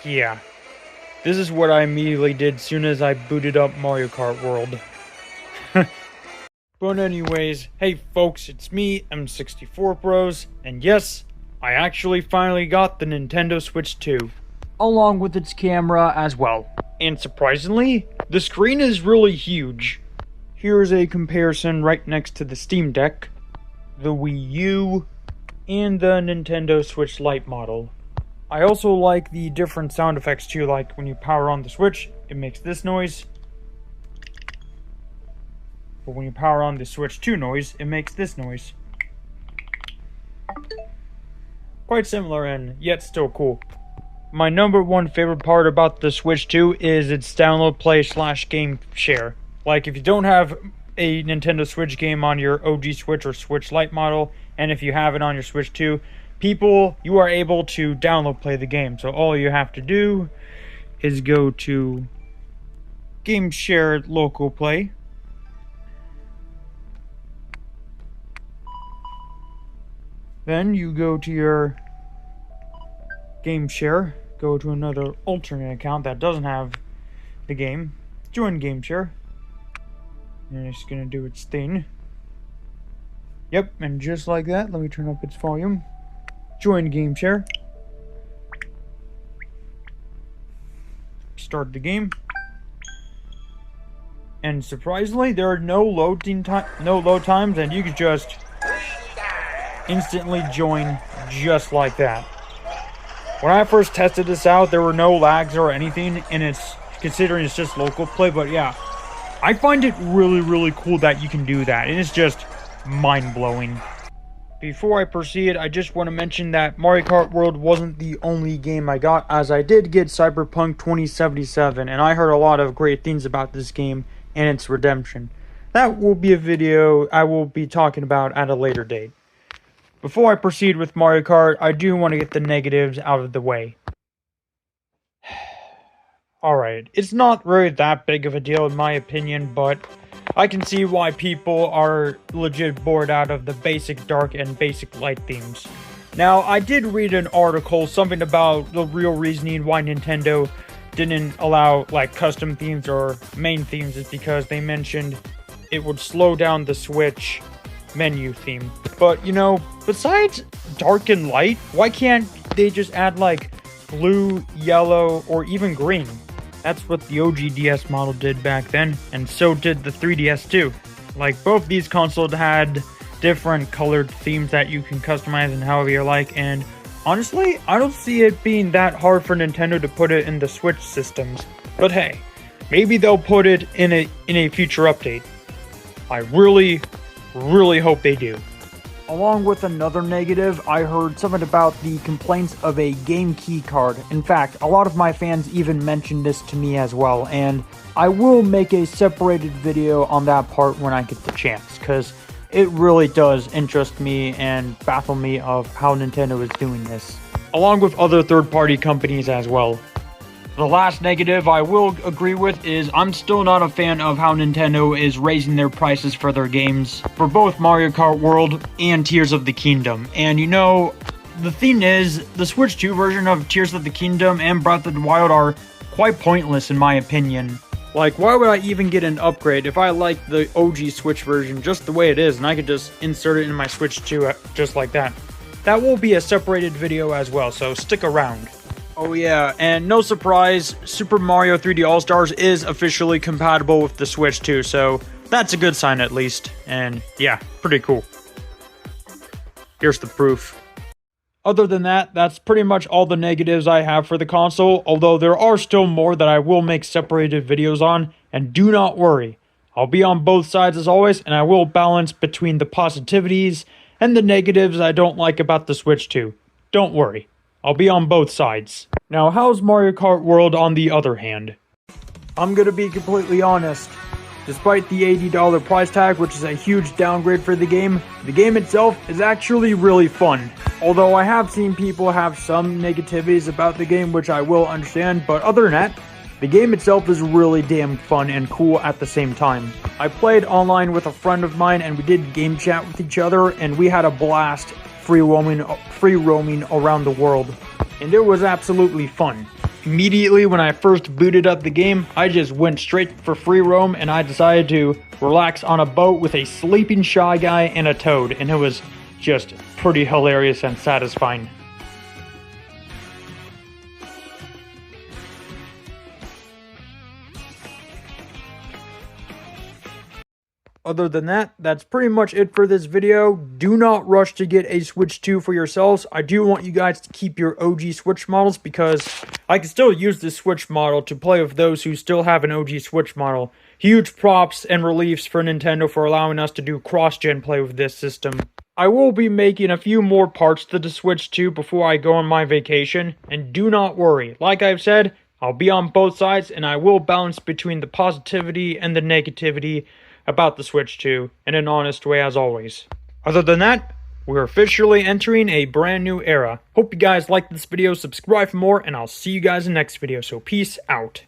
Yeah, this is what I immediately did as soon as I booted up Mario Kart World. But anyways, hey folks, it's me, M64 Bros, and yes, I actually finally got the Nintendo Switch 2, along with its camera as well. And surprisingly, the screen is really huge. Here's a comparison right next to the Steam Deck, the Wii U, and the Nintendo Switch Lite model. I also like the different sound effects too, like when you power on the Switch, it makes this noise. But when you power on the Switch 2 noise, it makes this noise. Quite similar and yet still cool. My number one favorite part about the Switch 2 is its download play / game share. Like if you don't have a Nintendo Switch game on your OG Switch or Switch Lite model, and if you have it on your Switch 2, you are able to download play the game. So all you have to do is go to Game Share Local Play. Then you go to your Game Share, go to another alternate account that doesn't have the game, join Game Share, and it's gonna do its thing. Yep, and just like that, let me turn up its volume. Join Game Share. Start the game. And surprisingly, there are no load times, and you can just instantly join just like that. When I first tested this out, there were no lags or anything, and it's considering it's just local play, but yeah, I find it really cool that you can do that, and it's just mind-blowing. Before I proceed, I just want to mention that Mario Kart World wasn't the only game I got, as I did get Cyberpunk 2077, and I heard a lot of great things about this game and its redemption. That will be a video I will be talking about at a later date. Before I proceed with Mario Kart, I do want to get the negatives out of the way. Alright, it's not really that big of a deal in my opinion, but I can see why people are legit bored out of the basic dark and basic light themes. Now, I did read an article, something about the real reasoning why Nintendo didn't allow like custom themes or main themes is because they mentioned it would slow down the Switch menu theme. But, you know, besides dark and light, why can't they just add like blue, yellow, or even green? That's what the OG DS model did back then, and so did the 3DS too. Like, both these consoles had different colored themes that you can customize and however you like, and honestly, I don't see it being that hard for Nintendo to put it in the Switch systems. But hey, maybe they'll put it in a future update. I really hope they do. Along with another negative, I heard something about the complaints of a game key card. In fact, a lot of my fans even mentioned this to me as well, and I will make a separated video on that part when I get the chance, because it really does interest me and baffle me of how Nintendo is doing this, along with other third-party companies as well. The last negative I will agree with is I'm still not a fan of how Nintendo is raising their prices for their games for both Mario Kart World and Tears of the Kingdom. And you know, the thing is, the Switch 2 version of Tears of the Kingdom and Breath of the Wild are quite pointless in my opinion. Like, why would I even get an upgrade if I like the OG Switch version just the way it is and I could just insert it in my Switch 2 just like that? That will be a separated video as well, so stick around. Oh yeah, and no surprise, Super Mario 3D All-Stars is officially compatible with the Switch too, so that's a good sign at least, and yeah, pretty cool. Here's the proof. Other than that, that's pretty much all the negatives I have for the console, although there are still more that I will make separated videos on, and do not worry, I'll be on both sides as always, and I will balance between the positivities and the negatives I don't like about the Switch too. Don't worry. I'll be on both sides. Now, how's Mario Kart World on the other hand? I'm gonna be completely honest. Despite the $80 price tag, which is a huge downgrade for the game itself is actually really fun. Although I have seen people have some negativities about the game, which I will understand, but other than that, The game itself is really damn fun and cool at the same time. I played online with a friend of mine and we did game chat with each other and we had a blast free roaming around the world. And it was absolutely fun. Immediately when I first booted up the game, I just went straight for free roam and I decided to relax on a boat with a sleeping Shy Guy and a Toad, and it was just pretty hilarious and satisfying. Other than that, that's pretty much it for this video. Do not rush to get a Switch 2 for yourselves. I do want you guys to keep your OG Switch models because I can still use this Switch model to play with those who still have an OG Switch model. Huge props and reliefs for Nintendo for allowing us to do cross-gen play with this system. I will be making a few more parts to the Switch 2 before I go on my vacation, and do not worry. Like I've said, I'll be on both sides and I will balance between the positivity and the negativity about the Switch 2 in an honest way as always. Other than that, we're officially entering a brand new era. Hope you guys liked this video, subscribe for more, and I'll see you guys in the next video, so peace out.